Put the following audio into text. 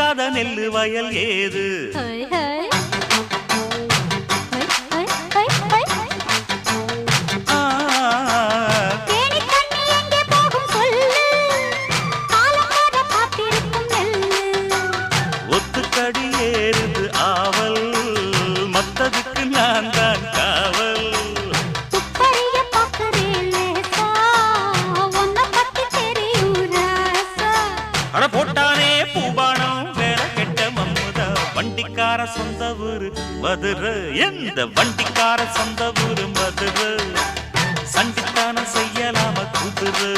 விதைக்காத நெல்லு வயல் ஏது ஒத்துக்கடி ஏறுது ஆவல் மத்ததுக்கு நான் தான் காவல் அட போட்டானே பூபானம் வேற கெட்ட மம்முதா வண்டிக்கார சொந்த ஊரு மதுரை எந்த வண்டிக்கார சொந்த ஊரு மதுரை சண்டித்தானம் செய்யலாம குதிரை